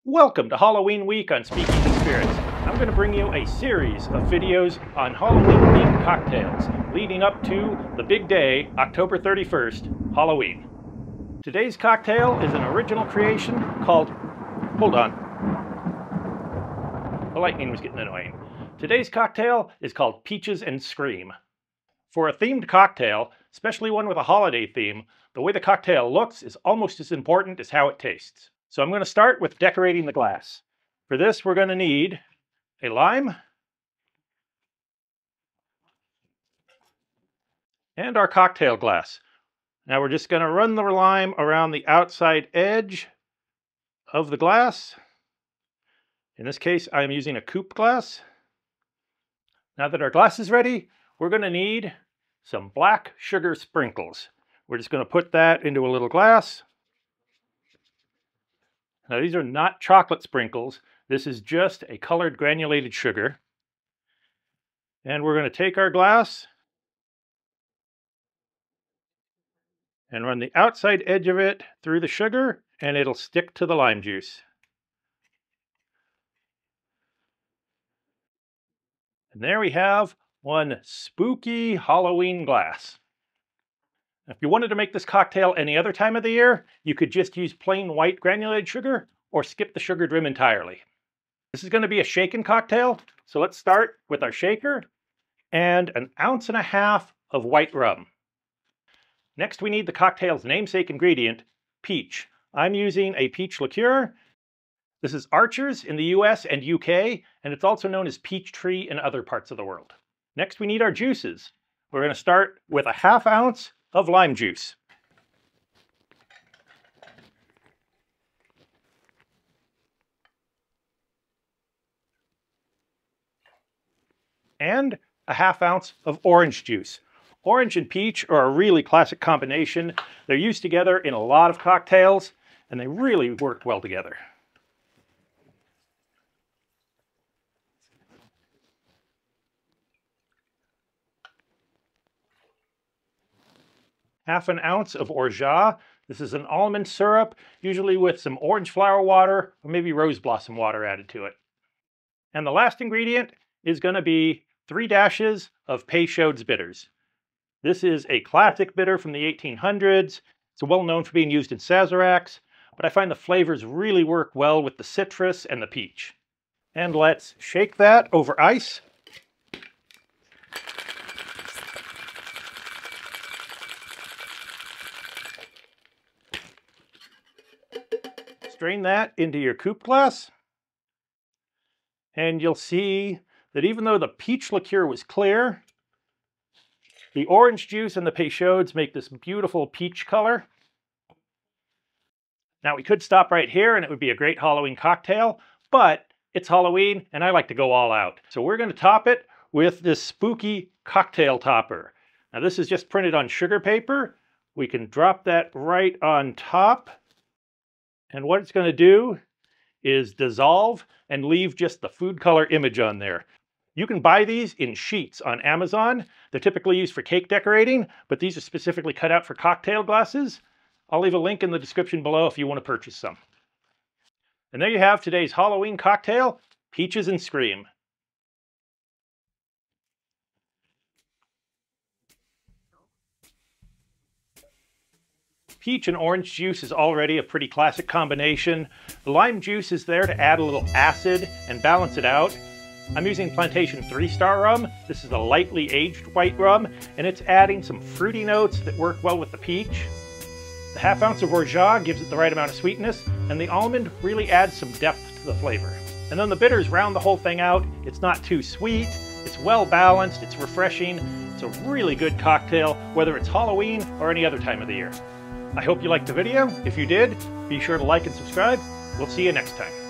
Welcome to Halloween week on Speaking to Spirits. I'm going to bring you a series of videos on Halloween-themed cocktails leading up to the big day, October 31st, Halloween. Today's cocktail is an original creation called... Hold on. The lightning was getting annoying. Today's cocktail is called Peaches and Scream. For a themed cocktail, especially one with a holiday theme, the way the cocktail looks is almost as important as how it tastes. So I'm going to start with decorating the glass. For this, we're going to need a lime and our cocktail glass. Now we're just going to run the lime around the outside edge of the glass. In this case, I'm using a coupe glass. Now that our glass is ready, we're going to need some black sugar sprinkles. We're just going to put that into a little glass. Now these are not chocolate sprinkles. This is just a colored granulated sugar. And we're going to take our glass and run the outside edge of it through the sugar, and it'll stick to the lime juice. And there we have one spooky Halloween glass. If you wanted to make this cocktail any other time of the year, you could just use plain white granulated sugar or skip the sugared rim entirely. This is going to be a shaken cocktail, so let's start with our shaker and 1.5 ounces of white rum. Next, we need the cocktail's namesake ingredient, peach. I'm using a peach liqueur. This is Archer's in the US and UK, and it's also known as peach tree in other parts of the world. Next, we need our juices. We're going to start with 1/2 ounce of lime juice. And 1/2 ounce of orange juice. Orange and peach are a really classic combination. They're used together in a lot of cocktails, and they really work well together. Half an ounce of orgeat. This is an almond syrup, usually with some orange flower water or maybe rose blossom water added to it. And the last ingredient is going to be 3 dashes of Peychaud's bitters. This is a classic bitter from the 1800s. It's well known for being used in Sazeracs, but I find the flavors really work well with the citrus and the peach. And let's shake that over ice. Strain that into your coupe glass, and you'll see that even though the peach liqueur was clear, the orange juice and the Peychaud's make this beautiful peach color. Now we could stop right here and it would be a great Halloween cocktail, but it's Halloween and I like to go all out. So we're going to top it with this spooky cocktail topper. Now this is just printed on sugar paper. We can drop that right on top. And what it's going to do is dissolve and leave just the food color image on there. You can buy these in sheets on Amazon. They're typically used for cake decorating, but these are specifically cut out for cocktail glasses. I'll leave a link in the description below if you want to purchase some. And there you have today's Halloween cocktail, Peaches and Scream. Peach and orange juice is already a pretty classic combination. The lime juice is there to add a little acid and balance it out. I'm using Plantation 3-Star rum. This is a lightly aged white rum, and it's adding some fruity notes that work well with the peach. The 1/2 ounce of orgeat gives it the right amount of sweetness, and the almond really adds some depth to the flavor. And then the bitters round the whole thing out. It's not too sweet, it's well balanced, it's refreshing. It's a really good cocktail, whether it's Halloween or any other time of the year. I hope you liked the video. If you did, be sure to like and subscribe. We'll see you next time.